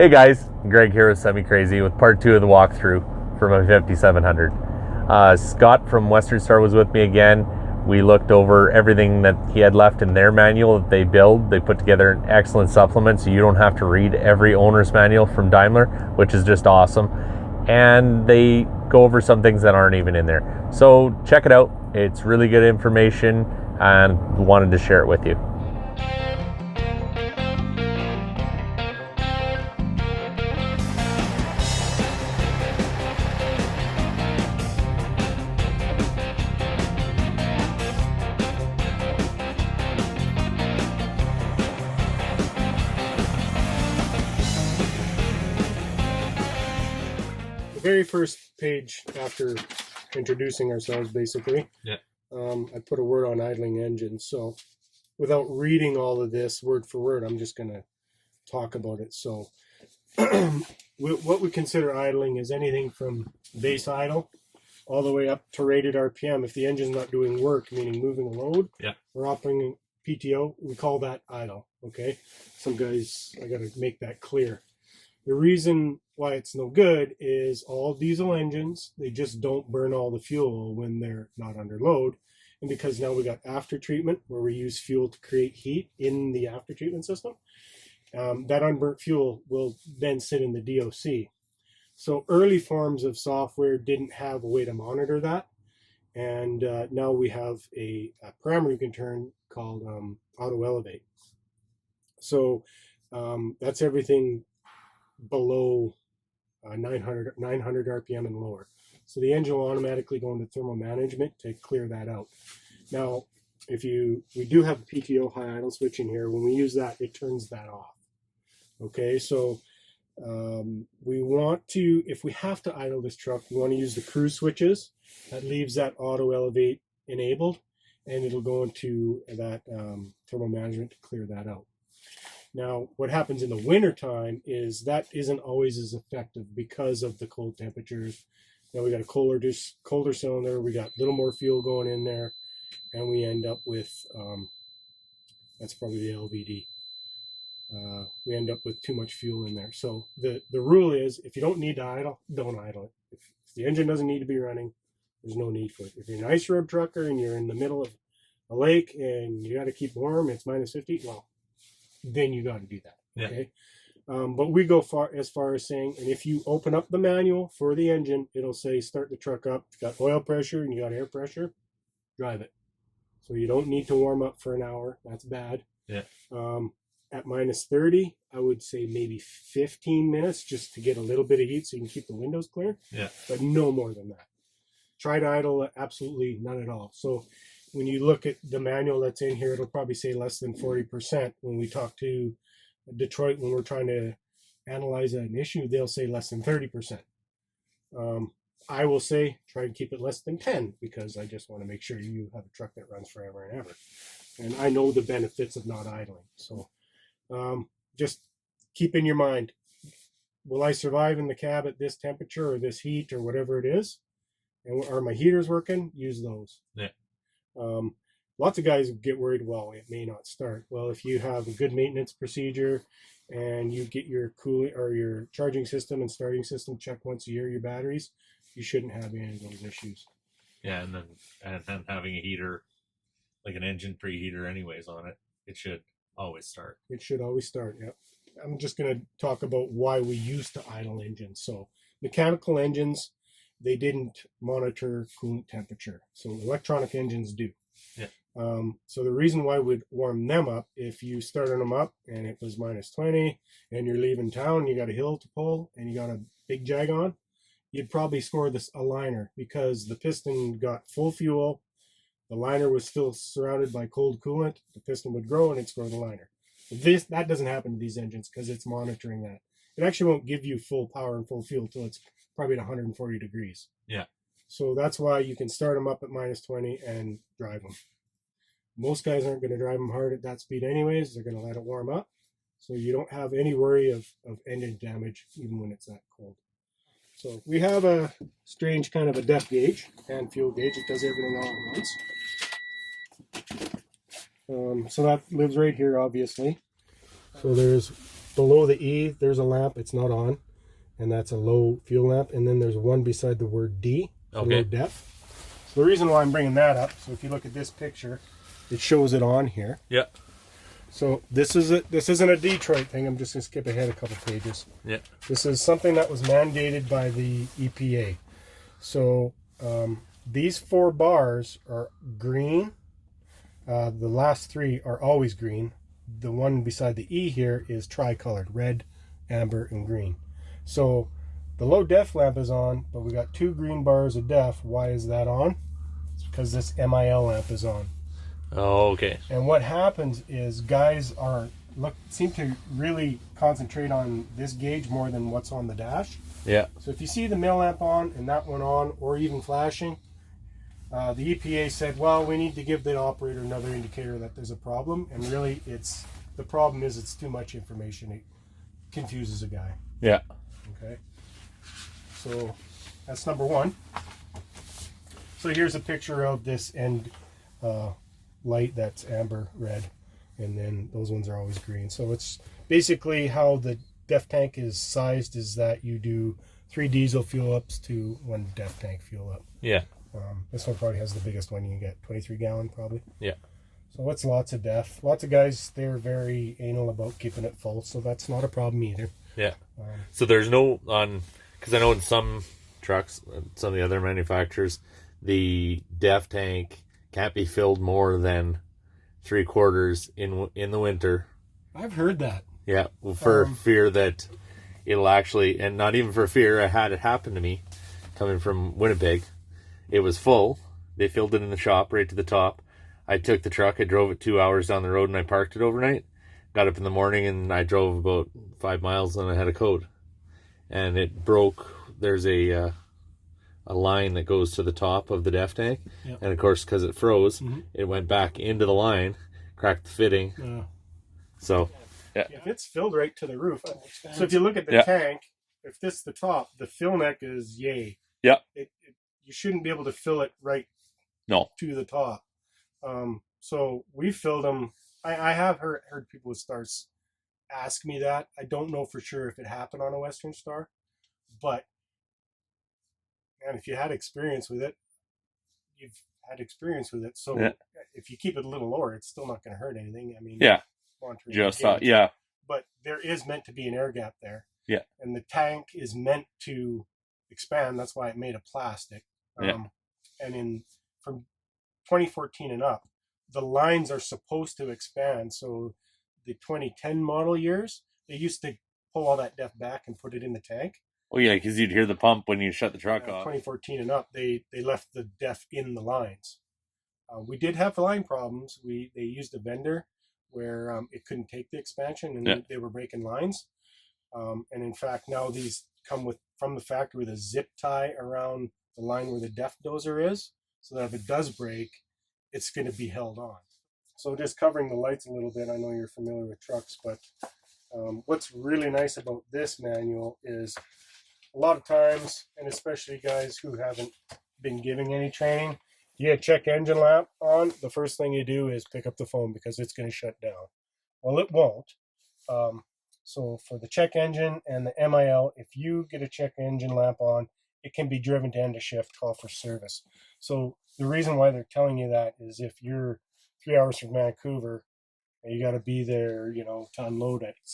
Hey guys, Greg here with Semi Crazy with part 2 of the walkthrough for my 5700. Scott from Western Star was with me again. We looked over everything that he had left in their manual that they build. They put together an excellent supplement so you don't have to read every owner's manual from Daimler, which is just awesome. And they go over some things that aren't even in there. So check it out. It's really good information and wanted to share it with you. The very first page after introducing ourselves, basically, I put a word on idling engines. So without reading all of this word for word, I'm just going to talk about it. So what we consider idling is anything from base idle all the way up to rated RPM. If the engine's not doing work, meaning moving a load or operating PTO, we call that idle. Okay, some guys, I got to make that clear. The reason why it's no good is all diesel engines, they just don't burn all the fuel when they're not under load. And because now we got after treatment where we use fuel to create heat in the after treatment system, that unburnt fuel will then sit in the DOC. So early forms of software didn't have a way to monitor that. And now we have a parameter you can turn called auto elevate. So that's everything below 900 RPM and lower. So the engine will automatically go into thermal management to clear that out. Now, we do have a PTO high idle switch in here. When we use that, it turns that off. Okay, so we want to, if we have to idle this truck, we want to use the cruise switches. That leaves that auto elevate enabled, and it'll go into that thermal management to clear that out. Now, what happens in the winter time is that isn't always as effective because of the cold temperatures. Now we got a colder cylinder, we got a little more fuel going in there, and we end up with, that's probably the LVD. We end up with too much fuel in there. So the rule is, if you don't need to idle, don't idle it. If the engine doesn't need to be running, there's no need for it. If you're an ice road trucker and you're in the middle of a lake and you got to keep warm, it's minus 50, well, then you got to do that. Okay. But we go as far as saying, and if you open up the manual for the engine, it'll say start the truck up. You got oil pressure and you got air pressure, drive it. So you don't need to warm up for an hour. That's bad. At minus 30, I would say maybe 15 minutes just to get a little bit of heat so you can keep the windows clear. But no more than that. Try to idle, absolutely none at all. So when you look at the manual that's in here, it'll probably say less than 40%. When we talk to Detroit, when we're trying to analyze an issue, they'll say less than 30%. I will say try to keep it less than 10 because I just want to make sure you have a truck that runs forever and ever. And I know the benefits of not idling. So just keep in your mind, will I survive in the cab at this temperature or this heat or whatever it is? And are my heaters working? Use those. Lots of guys get worried, well, it may not start. Well, if you have a good maintenance procedure and you get your cooling or your charging system and starting system checked once a year, your batteries, you shouldn't have any of those issues. And then having a heater, like an engine preheater anyways on it, it should always start. It should always start, yep. I'm just going to talk about why we used to idle engines. So mechanical engines, they didn't monitor coolant temperature. So electronic engines do. So the reason why we'd warm them up, if you started them up and it was minus 20 and you're leaving town, you got a hill to pull and you got a big jag on, you'd probably score a liner because the piston got full fuel. The liner was still surrounded by cold coolant. The piston would grow and it'd score the liner. That doesn't happen to these engines because it's monitoring that. It actually won't give you full power and full fuel till it's probably at 140 degrees. So that's why you can start them up at minus 20 and drive them. Most guys aren't going to drive them hard at that speed anyways. They're going to let it warm up. So you don't have any worry of engine damage even when it's that cold. So we have a strange kind of a depth gauge and fuel gauge. It does everything all at once. So that lives right here, obviously. So there's below the E, there's a lamp. It's not on, and that's a low fuel lamp. And then there's one beside the word D for low def. So the reason why I'm bringing that up, so if you look at this picture, it shows it on here. Yeah. So this isn't a Detroit thing. I'm just going to skip ahead a couple pages. Yeah. This is something that was mandated by the EPA. So these 4 bars are green. The last 3 are always green. The one beside the E here is tricolored, red, amber, and green. So the low def lamp is on, but we got 2 green bars of def. Why is that on? It's because this MIL lamp is on. Oh, okay. And what happens is guys seem to really concentrate on this gauge more than what's on the dash. Yeah. So if you see the MIL lamp on and that one on, or even flashing, the EPA said, well, we need to give the operator another indicator that there's a problem. And really, the problem is it's too much information. It confuses a guy. Yeah. Okay. So that's number 1. So here's a picture of this end light that's amber red, and then those ones are always green. So it's basically how the def tank is sized is that you do 3 diesel fuel ups to 1 def tank fuel up. Yeah. This one probably has the biggest one you can get, 23 gallon probably. Yeah. So it's lots of def. Lots of guys, they're very anal about keeping it full, so that's not a problem either. Yeah. So there's no because I know in some trucks, some of the other manufacturers, the def tank can't be filled more than 3/4 in the winter. I've heard that. Yeah, for fear that it'll actually, and not even for fear. I had it happen to me coming from Winnipeg. It was full. They filled it in the shop right to the top. I took the truck. I drove it 2 hours down the road and I parked it overnight. Got up in the morning and I drove about 5 miles and I had a code. And it broke. There's a line that goes to the top of the def tank. Yep. And of course, because it froze, it went back into the line, cracked the fitting. So, yeah. If it's filled right to the roof. So if you look at the tank, if this is the top, the fill neck is yay. Yeah. You shouldn't be able to fill it right to the top. So we filled them. I have heard people with Stars ask me that. I don't know for sure if it happened on a Western Star, but man, if you had experience with it, you've had experience with it. So if you keep it a little lower, it's still not going to hurt anything. I mean, just thought, but there is meant to be an air gap there. Yeah, and the tank is meant to expand. That's why it made of plastic. And from 2014 and up, the lines are supposed to expand. So the 2010 model years, they used to pull all that def back and put it in the tank. Oh yeah, because you'd hear the pump when you shut the truck off. 2014 and up, they left the def in the lines. We did have line problems. They used a vendor where it couldn't take the expansion and they were breaking lines. And in fact, now these come from the factory with a zip tie around the line where the def dozer is, so that if it does break, it's going to be held on. So just covering the lights a little bit, I know you're familiar with trucks, but what's really nice about this manual is a lot of times, and especially guys who haven't been giving any training, you get check engine lamp on, the first thing you do is pick up the phone because it's going to shut down. Well, it won't. So for the check engine and the MIL, if you get a check engine lamp on, it can be driven to end of shift, call for service. So the reason why they're telling you that is if you're 3 hours from Vancouver and you got to be there, to unload at a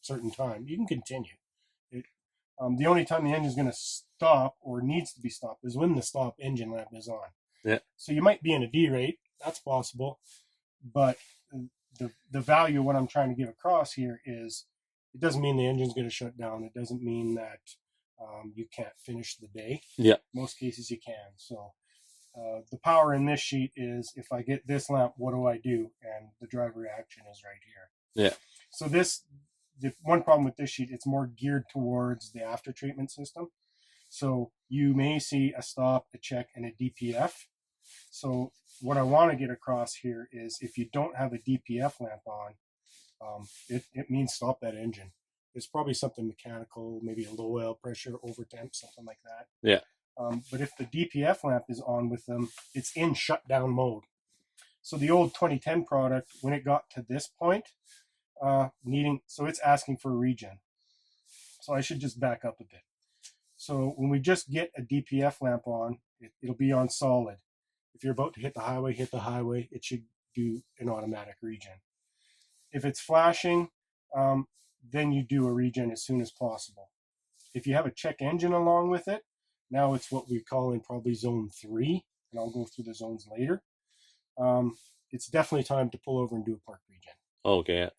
certain time, you can continue. The only time the engine is going to stop or needs to be stopped is when the stop engine lamp is on. Yeah. So you might be in a D rate, that's possible, but the value of what I'm trying to get across here is it doesn't mean the engine's going to shut down. It doesn't mean that you can't finish the day. Yeah. Most cases you can. So the power in this sheet is if I get this lamp, what do I do? And the drive reaction is right here. Yeah. So the one problem with this sheet, it's more geared towards the after treatment system. So you may see a stop, a check, and a DPF. So what I want to get across here is if you don't have a DPF lamp on, it means stop that engine. It's probably something mechanical, maybe a low oil pressure, over temp, something like that. Yeah. But if the DPF lamp is on with them, it's in shutdown mode. So the old 2010 product, when it got to this point, so it's asking for a regen. So I should just back up a bit. So when we just get a DPF lamp on, it'll be on solid. If you're about to hit the highway, it should do an automatic regen. If it's flashing, then you do a regen as soon as possible. If you have a check engine along with it, now it's what we call in probably zone 3, and I'll go through the zones later. It's definitely time to pull over and do a park regen. Okay.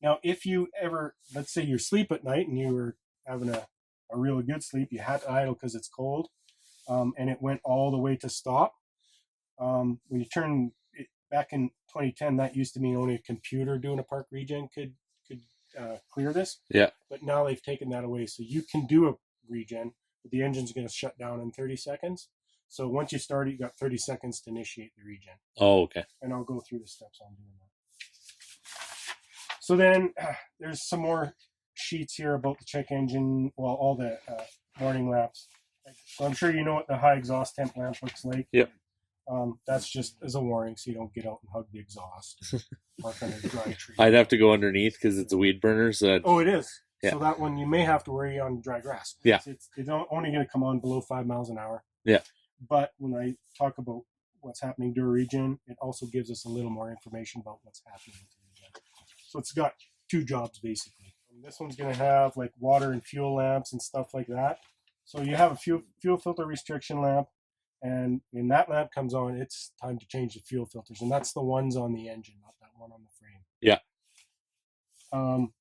Now, if you ever, let's say you're asleep at night and you were having a really good sleep, you had to idle because it's cold, and it went all the way to stop. When you turn it back in 2010, that used to mean only a computer doing a park regen could clear this. Yeah. But now they've taken that away, so you can do a regen, but the engine's going to shut down in 30 seconds. So once you start it, you got 30 seconds to initiate the regen. Oh, okay. And I'll go through the steps on doing that. So then there's some more sheets here about the check engine, well, all the warning lamps. So I'm sure you know what the high exhaust temp lamp looks like. Yep. That's just as a warning so you don't get out and hug the exhaust. Park under a dry tree. I'd have to go underneath because it's a weed burner. So Oh, it is. Yeah. So that one you may have to worry on dry grass. Yeah. It's only going to come on below 5 miles an hour. Yeah. But when I talk about what's happening during regen, it also gives us a little more information about what's happening to regen. So it's got 2 jobs basically. And this one's going to have like water and fuel lamps and stuff like that. So you have a fuel filter restriction lamp, and when that lamp comes on, it's time to change the fuel filters, and that's the ones on the engine, not that one on the frame. Yeah.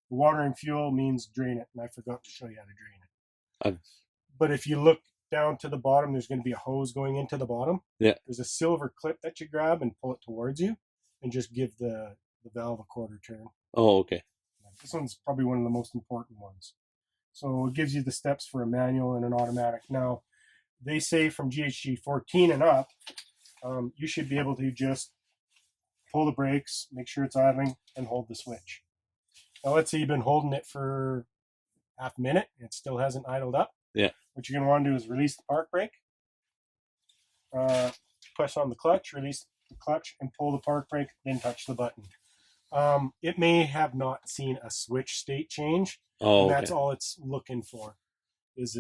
Water and fuel means drain it, and I forgot to show you how to drain it. Uh, But if you look down to the bottom, there's going to be a hose going into the bottom. Yeah. There's a silver clip that you grab and pull it towards you, and just give the valve a quarter turn. Oh, okay. This one's probably one of the most important ones. So it gives you the steps for a manual and an automatic. Now, they say from GHG 14 and up, you should be able to just pull the brakes, make sure it's idling, and hold the switch. Now, let's say you've been holding it for half a minute, and it still hasn't idled up. Yeah. What you're going to want to do is release the park brake, press on the clutch, release the clutch, and pull the park brake, then touch the button. It may have not seen a switch state change, Oh, and okay. that's all it's looking for. It's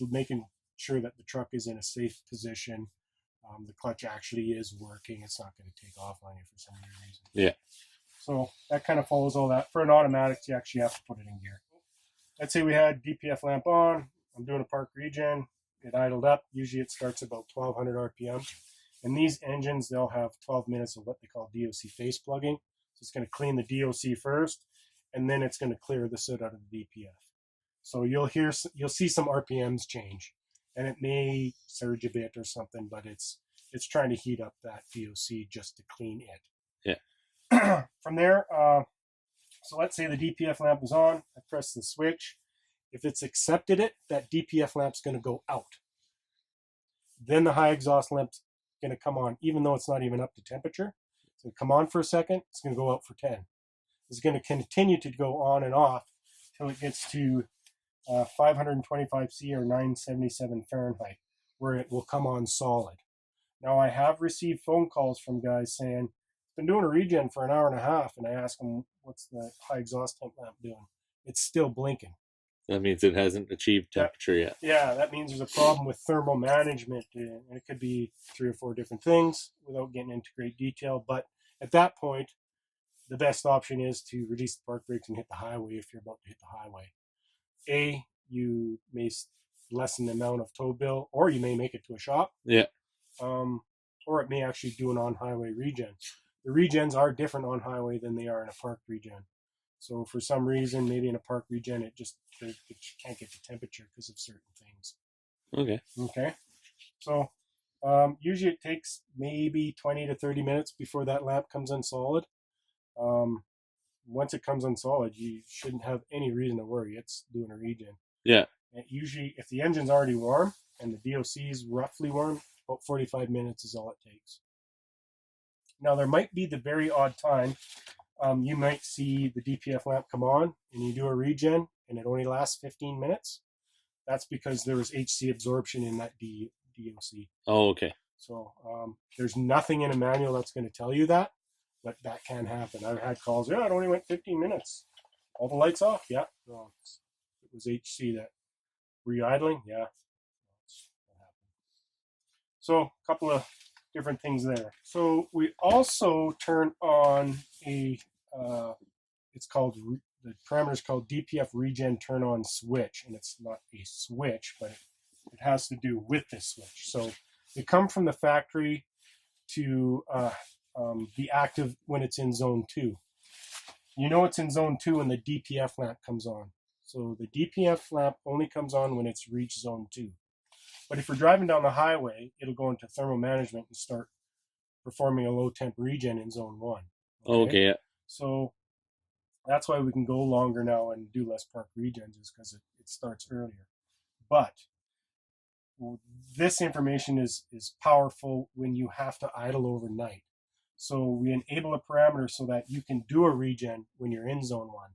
making sure that the truck is in a safe position. The clutch actually is working. It's not going to take off on you for some weird reason. Yeah. So that kind of follows all that. For an automatic, you actually have to put it in gear. Let's say we had DPF lamp on. I'm doing a park regen. It idled up. Usually it starts about 1200 RPM. And these engines, they'll have 12 minutes of what they call DOC face plugging. So it's going to clean the DOC first, and then it's going to clear the soot out of the DPF. So you'll see some RPMs change, and it may surge a bit or something, but it's trying to heat up that DOC just to clean it. Yeah. From there, so let's say the DPF lamp is on. I press the switch. If it's accepted it, that DPF lamp's going to go out. Then the high exhaust lamp's going to come on, even though it's not even up to temperature. It's going to come on for a second. It's going to go out for 10. It's going to continue to go on and off until it gets to 525 C or 977 Fahrenheit, where it will come on solid. Now, I have received phone calls from guys saying, I've been doing a regen for an hour and a half, and I ask them, what's the high exhaust temp lamp doing? It's still blinking. That means it hasn't achieved temperature yet. Yeah, that means there's a problem with thermal management, and it could be 3 or 4 different things without getting into great detail. But at that point, the best option is to release the park brakes and hit the highway if you're about to hit the highway. You may lessen the amount of tow bill, or you may make it to a shop. Yeah. Or it may actually do an on-highway regen. The regens are different on highway than they are in a park regen. So for some reason, maybe in a park regen, it can't get the temperature because of certain things. Okay. Okay. So usually it takes maybe 20 to 30 minutes before that lamp comes on solid. Once it comes on solid, you shouldn't have any reason to worry. It's doing a regen. Yeah. And usually, if the engine's already warm and the DOC is roughly warm, about 45 minutes is all it takes. Now, there might be the very odd time you might see the DPF lamp come on and you do a regen and it only lasts 15 minutes. That's because there was HC absorption in that DOC. Oh, okay. So there's nothing in a manual that's going to tell you that. but that can happen. I've had calls, yeah, it only went 15 minutes. All the lights off? Yeah. No, it was HC that. Were you idling? Yeah. That happened. So a couple of different things there. So we also turn on a, it's called, the parameter is called DPF regen turn on switch, and it's not a switch, but it has to do with this switch. So they come from the factory to be active when it's in zone 2. You know it's in zone 2 when the DPF lamp comes on. So the DPF lamp only comes on when it's reached zone 2. But if we're driving down the highway, it'll go into thermal management and start performing a low temp regen in zone 1. Okay, yeah. So that's why we can go longer now and do less park regens, is because it starts earlier. But this information is powerful when you have to idle overnight. So we enable a parameter so that you can do a regen when you're in zone 1,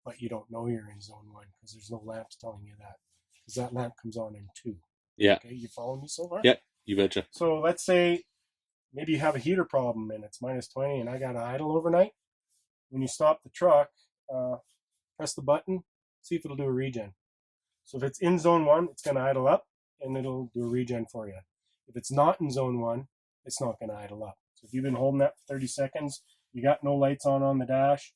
but you don't know you're in zone 1 because there's no lamps telling you that, because that lamp comes on in 2. Yeah. Okay, you follow me so far? Yeah, you betcha. So let's say maybe you have a heater problem and it's minus 20 and I got to idle overnight. When you stop the truck, press the button, see if it'll do a regen. So if it's in zone 1, it's going to idle up and it'll do a regen for you. If it's not in zone 1, it's not going to idle up. So if you've been holding that for 30 seconds, you got no lights on the dash,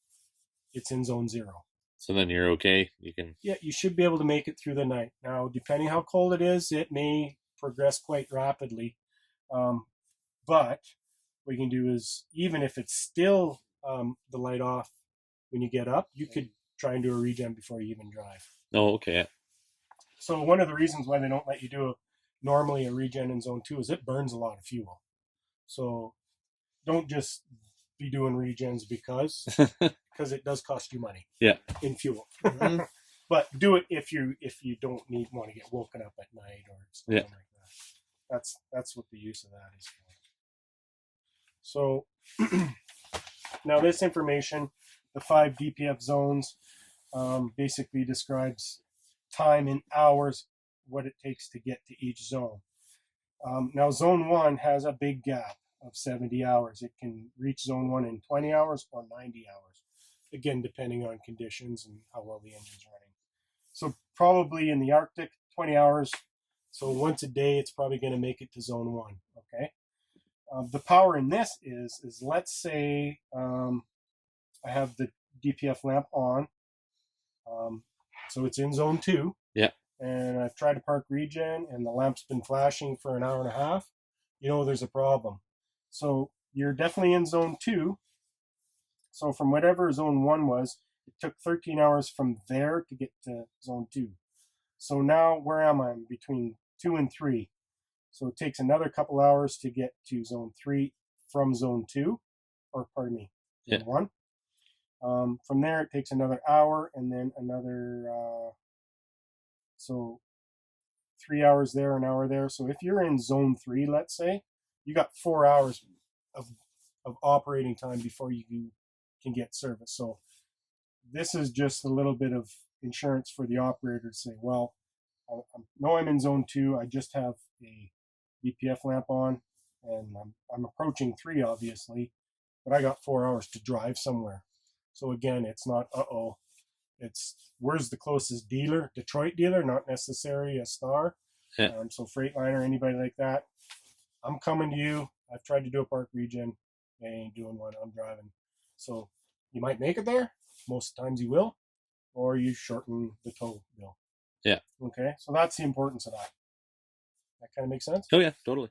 it's in zone 0. So then you're okay. You can. Yeah, you should be able to make it through the night. Now, depending how cold it is, it may progress quite rapidly. But what you can do is, even if it's still the light off when you get up, you could try and do a regen before you even drive. Oh, okay. Yeah. So one of the reasons why they don't let you do normally a regen in zone 2 is it burns a lot of fuel. So don't just be doing regens because it does cost you money. Yeah. In fuel. Mm-hmm. But do it if you don't want to get woken up at night or something like that. That's what the use of that is for. So now this information, the 5 DPF zones, basically describes time in hours, what it takes to get to each zone. Now zone 1 has a big gap of 70 hours. It can reach zone 1 in 20 hours or 90 hours. Again, depending on conditions and how well the engine's running. So probably in the Arctic, 20 hours. So once a day, it's probably going to make it to zone 1. Okay. The power in this is let's say I have the DPF lamp on. So it's in zone 2. Yeah. And I've tried to park regen and the lamp's been flashing for an hour and a half. You know there's a problem. So you're definitely in zone 2. So from whatever zone 1 was, it took 13 hours from there to get to zone 2. So now where am I? I'm between 2 and 3. So it takes another couple hours to get to zone 3 from zone 2, or pardon me, zone 1. From there, it takes another hour and then another, so 3 hours there, an hour there. So if you're in zone 3, let's say, you got 4 hours of operating time before you can get service. So this is just a little bit of insurance for the operator to say, well, I know I'm in zone 2. I just have a DPF lamp on, and I'm approaching 3, obviously, but I got 4 hours to drive somewhere. So again, it's not, it's where's the closest dealer, Detroit dealer, not necessarily a Star. Yeah. So Freightliner, anybody like that, I'm coming to you. I've tried to do a park regen. They ain't doing one. I'm driving. So you might make it there. Most times you will, or you shorten the tow bill. Yeah. Okay. So that's the importance of that. That kind of makes sense? Oh, yeah, totally.